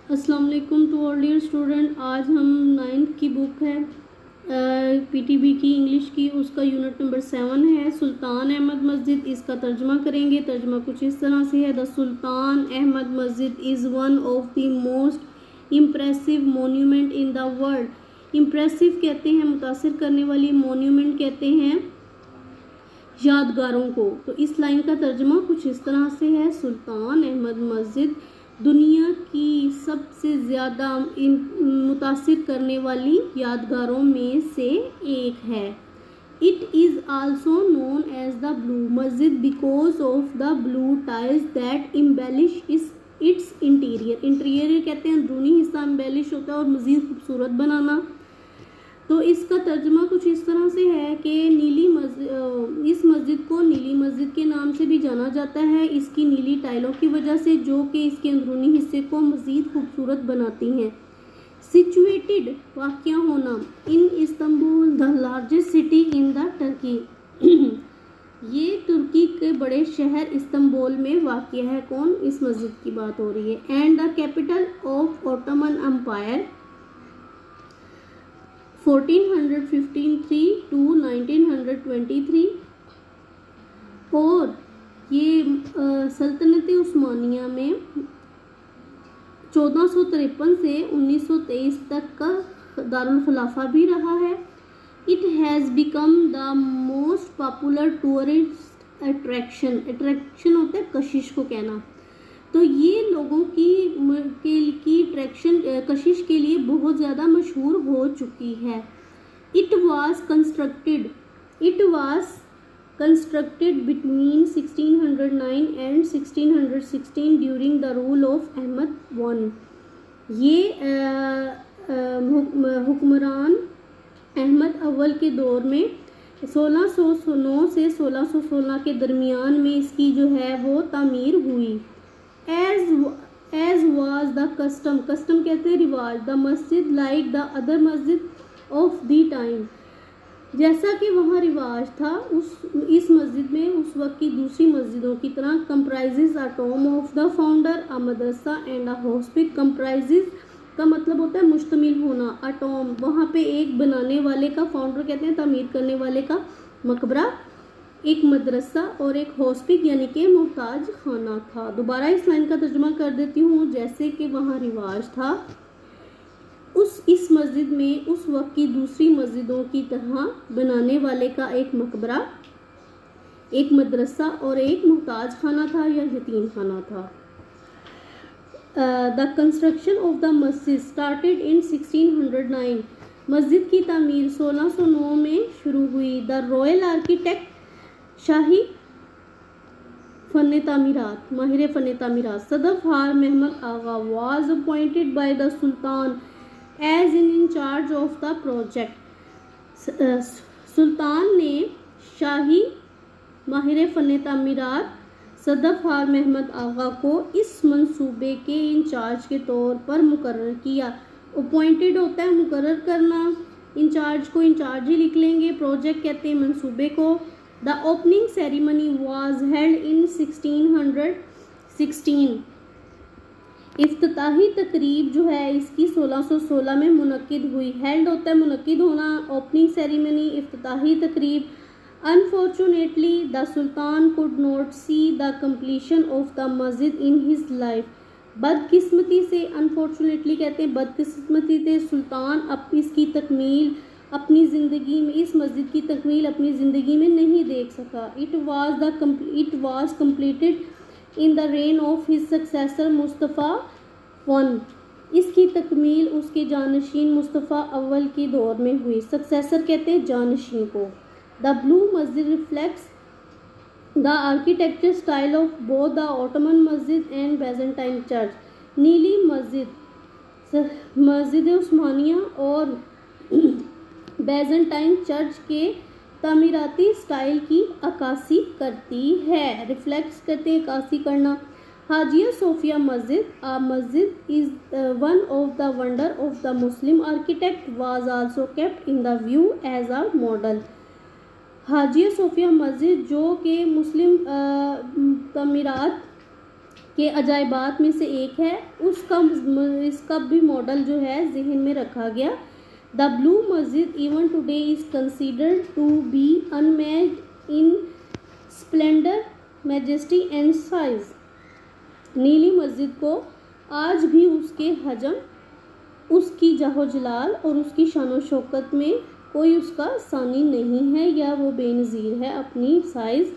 अस्सलाम वालेकुम to all dear student. आज हम 9th की बुक है पीटीबी की इंग्लिश की, उसका यूनिट नंबर 7 है सुल्तान अहमद मस्जिद। इसका तर्जमा करेंगे। तर्जमा कुछ इस तरह से है, द सुल्तान अहमद मस्जिद is one of the most impressive monument in the world. Impressive कहते हैं मुतासिर करने वाली, मोन्यूमेंट कहते हैं यादगारों को। तो इस लाइन का तर्जमा कुछ इस तरह से है, सुल्तान अहमद मस्जिद दुनिया की सबसे ज़्यादा मुतासिर करने वाली यादगारों में से एक है। It is also known as the blue masjid because of the blue tiles that embellish its interior. Interior कहते हैं अंदरूनी हिस्सा, इम्बेलिश होता है और मज़ीद खूबसूरत बनाना। तो इसका तर्जमा कुछ इस तरह से है कि इस मस्जिद को नीली मस्जिद के नाम से भी जाना जाता है, इसकी नीली टाइलों की वजह से, जो कि इसके अंदरूनी हिस्से को मज़ीद खूबसूरत बनाती हैं। सिचुएटेड वाक़या होना इन Istanbul the largest city in the Turkey. ये तुर्की के बड़े शहर इस्तांबुल में वाक़या है। कौन? इस मस्जिद की बात हो रही है। And the capital of Ottoman Empire 1453 to 1923। और ये सल्तनत उस्मानिया में 1453 से 1923 तक का दारुल खिलाफा भी रहा है। It has become the most popular tourist attraction. Attraction होता है कशिश को कहना। तो ये लोगों की अट्रैक्शन कशिश के लिए बहुत ज़्यादा मशहूर हो चुकी है। It was constructed between 1609 and 1616 during the rule of Ahmed one. ये हुक्मरान अहमद अव्वल के दौर में 1609 से 1616 के दरमियान में इसकी जो है वो तामीर हुई। एज वाज द कस्टम कहते हैं रिवाज, द मस्जिद लाइक द अदर मस्जिद ऑफ द टाइम। जैसा कि वहाँ रिवाज था इस मस्जिद में उस वक्त की दूसरी मस्जिदों की तरह, comprises a Tom of the founder, a Madrasa and a hospital. Comprises का मतलब होता है मुश्तमिल होना, अ टॉम वहाँ पे एक बनाने वाले का, फाउंडर कहते हैं तामीर करने वाले का, मकबरा, एक मदरसा और एक हॉस्पिटल यानी कि मोहताज खाना था। दोबारा इस लाइन का तर्जुमा कर देती हूँ। जैसे कि वहाँ रिवाज था इस मस्जिद में उस वक्त की दूसरी मस्जिदों की तरह बनाने वाले का एक मकबरा, एक मदरसा और एक मोहताज खाना था या यतीम खाना था। The construction of the masjid started in 1609। मस्जिद की तामीर 1609 में शुरू हुई। द रॉयल आर्किटेक्ट शाही फ़न तामीरात, माहिर फ़न तामीरात Sedefkar Mehmed Agha was appointed by the sultan as in charge of the project. सुल्तान ने शाही माहिर फ़न तामीरात सदफ़ार महमद आगा को इस मंसूबे के इंचार्ज के तौर पर मुकर्रर किया। अपॉइंटेड होता है मुकर्रर करना, इंचार्ज को इंचार्ज ही लिख लेंगे, प्रोजेक्ट कहते हैं मंसूबे को। The opening ceremony was held in 1616। इफ्तिताही तकरीब जो है इसकी 1616 में मुनक्किद हुई। हेल्ड होता है मुनक्किद होना, ओपनिंग सेरेमनी इफ्तिताही तकरीब। Unfortunately the sultan could not see the completion of the मस्जिद इन हिज लाइफ। बदकिस्मती से, अनफॉर्चुनेटली कहते हैं बदकिस्मती से, सुल्तान अब इसकी तकमील अपनी ज़िंदगी में, इस मस्जिद की तकमील अपनी ज़िंदगी में नहीं देख सका। It was completed in the rain of his successor Mustafa one. इसकी तकमील उसके जानशीन मुस्तफ़ा अव्वल के दौर में हुई। सक्सेसर कहते हैं जानशीन को। द ब्लू मस्जिद reflects the architecture style of both the Ottoman मस्जिद एंड बैजेंटाइन चर्च। नीली मस्जिद उस्मानिया और बैजेंटाइन चर्च के तामीराती स्टाइल की अक्कासी करती है। रिफ्लेक्ट्स करते हैं अक्कासी करना। हाजिया Sophia masjid, a masjid is one of the wonder of the Muslim architect was also kept in the view as a model. Hagia Sophia मस्जिद जो कि मुस्लिम तमीरात के अजायबात में से एक है, इसका भी मॉडल जो है जहन में रखा गया। The blue Masjid even today is considered to be unmatched in splendour, majesty and size. नीली मस्जिद को आज भी उसके हजम, उसकी जाहो-जलाल और उसकी शान शौकत में कोई उसका सानी नहीं है, या वो बेनज़ीर है अपनी साइज़,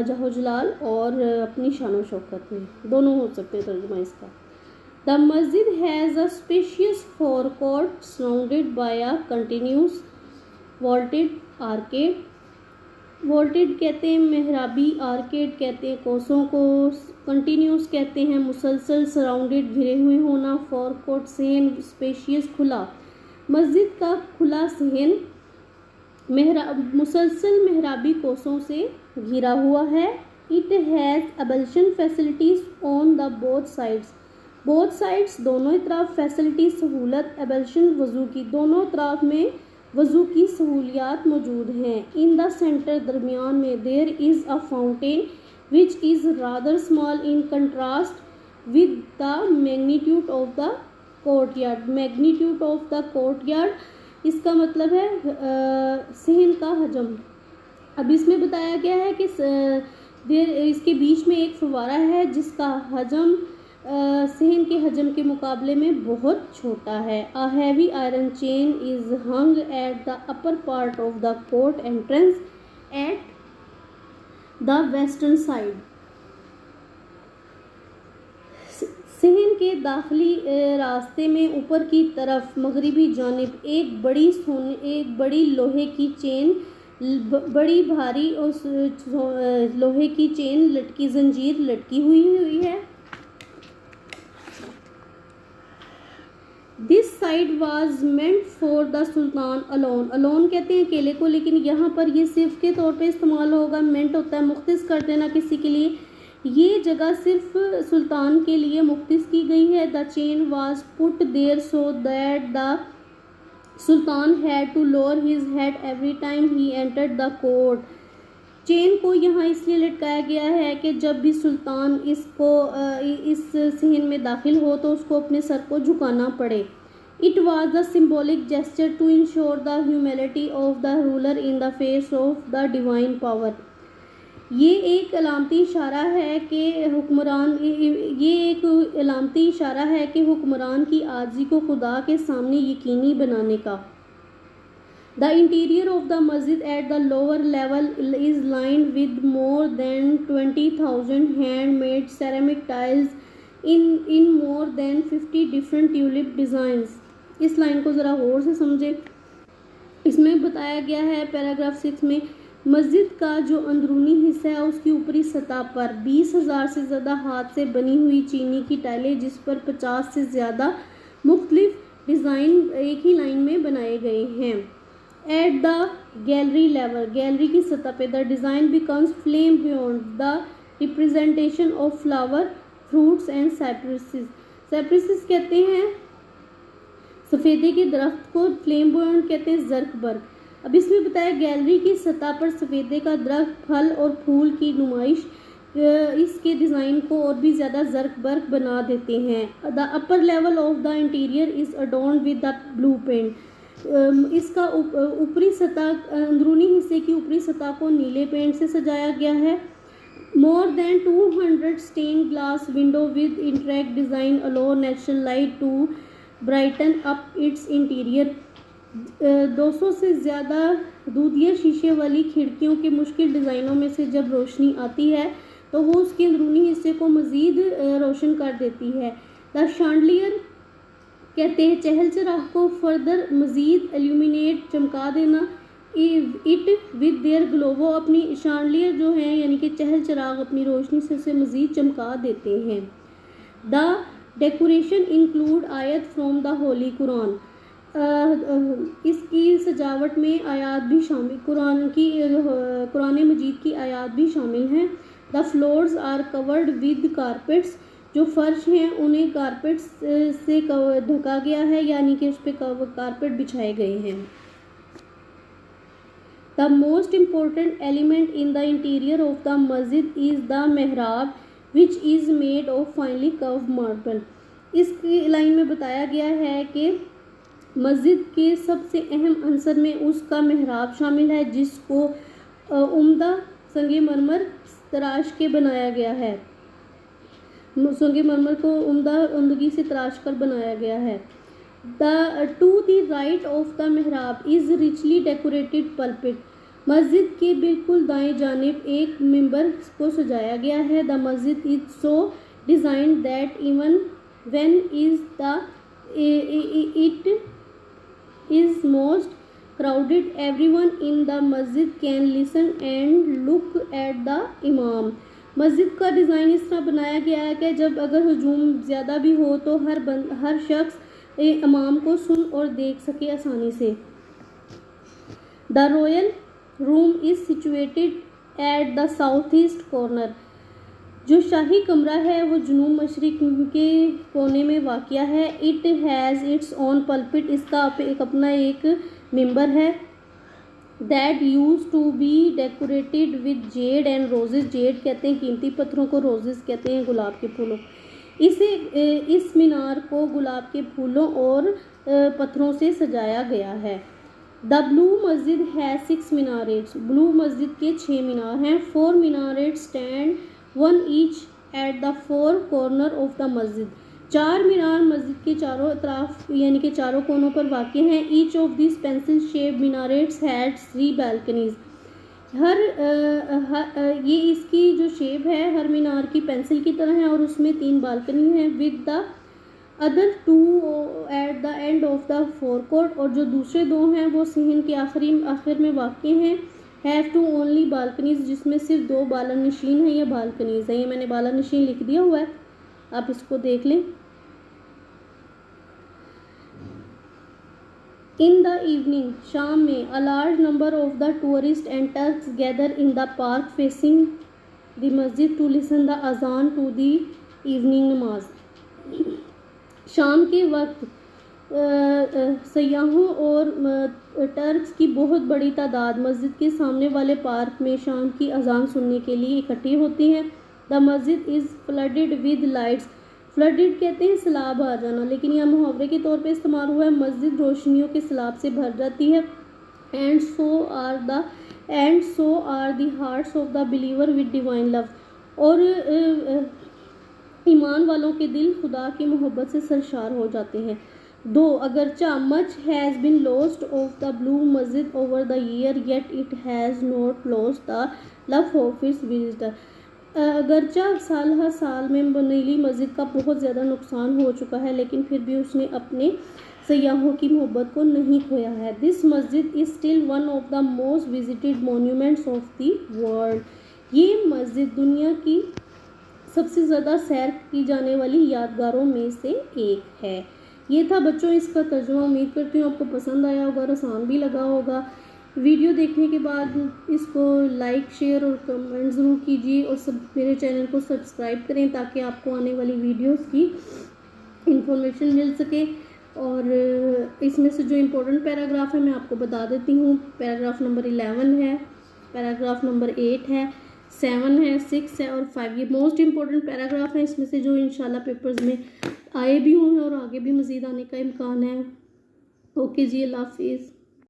जाहो-जलाल और अपनी शान शौकत में, दोनों हो सकते हैं तर्जुमा इसका। द मस्जिद has a spacious forecourt surrounded by a continuous vaulted arcade. Vaulted कहते हैं मेहराबी, आर्केड कहते हैं कोसों को, कंटिन्यूस कहते हैं मुसलसल, सराउंडेड घिरे हुए होना, फोरकोर्ट सहन, स्पेशियस खुला। मस्जिद का खुला सहन मुसलसल मेहराबी कोसों से घिरा हुआ है। It has ablution facilities on the both sides दोनों तरफ फैसिलिटी सहूलत, अबल्शन वज़ू की, दोनों तरफ में वज़ू की सहूलियात मौजूद हैं। इन द सेंटर दरमियान में there is a fountain which is rather small in contrast with the magnitude of the courtyard. Magnitude of the courtyard इसका मतलब है सहन का हजम। अब इसमें बताया गया है कि इसके बीच में एक फव्वारा है जिसका हजम सहन के हजम के मुकाबले में बहुत छोटा है। A heavy iron chain is hung at the upper part of the court entrance at the western side. सहन के दाखिली रास्ते में ऊपर की तरफ मगरिबी जानिब एक बड़ी लोहे की चेन, बड़ी भारी और लोहे की चेन लटकी, जंजीर लटकी हुई है। This side was meant for the sultan alone. Alone कहते हैं अकेले को, लेकिन यहाँ पर ये सिर्फ के तौर पे इस्तेमाल होगा। मेंट होता है मुख्तिस कर देना किसी के लिए। ये जगह सिर्फ सुल्तान के लिए मुख्तिस की गई है। The chain was put there so that the sultan had to lower his head every time he entered the court. Chain को यहाँ इसलिए लटकाया गया है कि जब भी सुल्तान इस सहन में दाखिल हो तो उसको अपने सर को झुकाना पड़े। It was the symbolic gesture to ensure the humility of the ruler in the face of the divine power. ये एक अलामती इशारा है कि हुक्मरान की आजिज़ी को खुदा के सामने यकीनी बनाने का। The interior of the masjid at the lower level is lined with more than 20,000 handmade ceramic tiles in more than 50 different tulip designs। इस लाइन को ज़रा गौर से समझें। इसमें बताया गया है पैराग्राफ 6 में, मस्जिद का जो अंदरूनी हिस्सा है उसकी ऊपरी सतह पर 20,000 से ज़्यादा हाथ से बनी हुई चीनी की टाइलें, जिस पर 50 से ज़्यादा मुख्तलिफ डिज़ाइन एक ही लाइन में बनाए गए हैं। At the gallery level, gallery की सतह पे, the design becomes flame beyond the representation of flower, fruits and cypresses. Cypresses कहते हैं सफ़ेदे के दरख्त को, फ्लेम बियॉन्ड कहते हैं जर्कबर्ग। अब इसमें बताया गैलरी की सतह पर सफ़ेदे का दरख्त, फल और फूल की नुमाइश इसके डिज़ाइन को और भी ज़्यादा जर्कबर्ग बना देते हैं। The upper level of the interior is adorned with the blue paint. इसका ऊपरी सतह, अंदरूनी हिस्से की ऊपरी सतह को नीले पेंट से सजाया गया है। More than 200 stained glass window with intricate design allow natural light to brighten up its interior. 200 से ज़्यादा दूधिया शीशे वाली खिड़कियों के मुश्किल डिज़ाइनों में से जब रोशनी आती है तो वो उसके अंदरूनी हिस्से को मज़ीद रोशन कर देती है। द शांडलियर कहते हैं चहल चिराग को फर्दर मज़ीद एल्यूमिनेट, चमका देना। इट विद देयर ग्लोवो, अपनी शांडलियर जो है यानी कि चहल चिराग अपनी रोशनी से उसे मज़ीद चमका देते हैं। द डेकोरेशन इंक्लूड आयत फ्रॉम द होली कुरान। इसकी सजावट में आयात भी शामिल, कुरान मजीद की आयात भी शामिल हैं। The floors are covered with carpets, जो फर्श हैं उन्हें कारपेट्स से ढका गया है, यानी कि उस पर कारपेट बिछाए गए हैं। The most important element in the interior of the मस्जिद इज़ द मेहराब which is made of finally curve marble. इसकी लाइन में बताया गया है कि मस्जिद के सबसे अहम अंसर में उसका मेहराब शामिल है, जिसको उम्दा संगमरमर तराश के बनाया गया है। संगमरमर को उम्दगी से तराश कर बनाया गया है। To the right of the mihrab is richly decorated pulpit. मस्जिद के बिल्कुल दाएं जानिब एक मिंबर को सजाया गया है। द मस्जिद is so designed that even when is the it is most crowded, everyone in the masjid can listen and look at the imam। मस्जिद का डिज़ाइन इस तरह बनाया गया है कि जब अगर हजूम ज़्यादा भी हो तो हर शख्स इमाम को सुन और देख सके आसानी से। The royal room is situated at the south east corner. जो शाही कमरा है वो जनूब मशरिक के कोने में वाक़या है। It has its own pulpit. इसका एक अपना एक मिंबर है। That used to be decorated with jade and roses. Jade कहते हैं कीमती पत्थरों को, रोजेज कहते हैं गुलाब के फूलों। इस मीनार को गुलाब के फूलों और पत्थरों से सजाया गया है। द ब्लू मस्जिद है 6 मीनारेट्स। ब्लू मस्जिद के 6 मीनार हैं। 4 minarets stand one each at the 4 corner of the masjid. 4 मीनार मस्जिद के चारों तरफ यानी कि चारों कोनों पर वाक़ हैं। Each of this pencil shape minarets had 3 balconies. ये इसकी जो शेप है हर मीनार की पेंसिल की तरह है और उसमें 3 बालकनी हैं। With the other 2 at the end of the forecourt. और जो दूसरे 2 हैं वो सहन के आखिर में वाक़ हैं। हैव टू ओनली बालकनीज, जिसमें सिर्फ 2 बालानशीन हैं या बालकनीज हैं। ये मैंने बालानशीन लिख दिया हुआ है, आप इसको देख लें। इन द इवनिंग, शाम में, a large number of the tourist and Turks gather in the park facing the मस्जिद टू लिसन द अजान टू द इवनिंग नमाज। शाम के वक्त सयाहों और टर्क्स की बहुत बड़ी तादाद मस्जिद के सामने वाले पार्क में शाम की अजान सुनने के लिए इकट्ठी होती हैं। द मस्जिद is flooded with lights. Flooded कहते हैं सैलाब आ जाना, लेकिन यह मुहावरे के तौर पे इस्तेमाल हुआ है। मस्जिद रोशनियों के सैलाब से भर जाती है। And so are the hearts of the believer with divine love. और ईमान वालों के दिल खुदा की मोहब्बत से सरशार हो जाते हैं। दो अगरचा much has been lost of the blue masjid over the year, yet it has not lost the love of its visitor. अगरचा साल हर साल में नीली मस्जिद का बहुत ज़्यादा नुकसान हो चुका है, लेकिन फिर भी उसने अपने सयाहों की मोहब्बत को नहीं खोया है। दिस मस्जिद is still one of the most visited monuments of the world. ये मस्जिद दुनिया की सबसे ज़्यादा सैर की जाने वाली यादगारों में से एक है। ये था बच्चों इसका तर्जुमा। उम्मीद करती हूँ आपको पसंद आया होगा और आसान भी लगा होगा। वीडियो देखने के बाद इसको लाइक, शेयर और कमेंट ज़रूर कीजिए और सब मेरे चैनल को सब्सक्राइब करें ताकि आपको आने वाली वीडियोस की इंफॉर्मेशन मिल सके। और इसमें से जो इम्पोर्टेंट पैराग्राफ है मैं आपको बता देती हूँ। पैराग्राफ नंबर 11 है, पैराग्राफ नंबर 8 है, 7 है, 6 है और 5। ये मोस्ट इम्पोर्टेंट पैराग्राफ है इसमें से जो इंशाल्लाह पेपर्स में आए भी हुए हैं और आगे भी मज़ीद आने का इम्कान है। ओके जी, अल्लाह हाफिज़।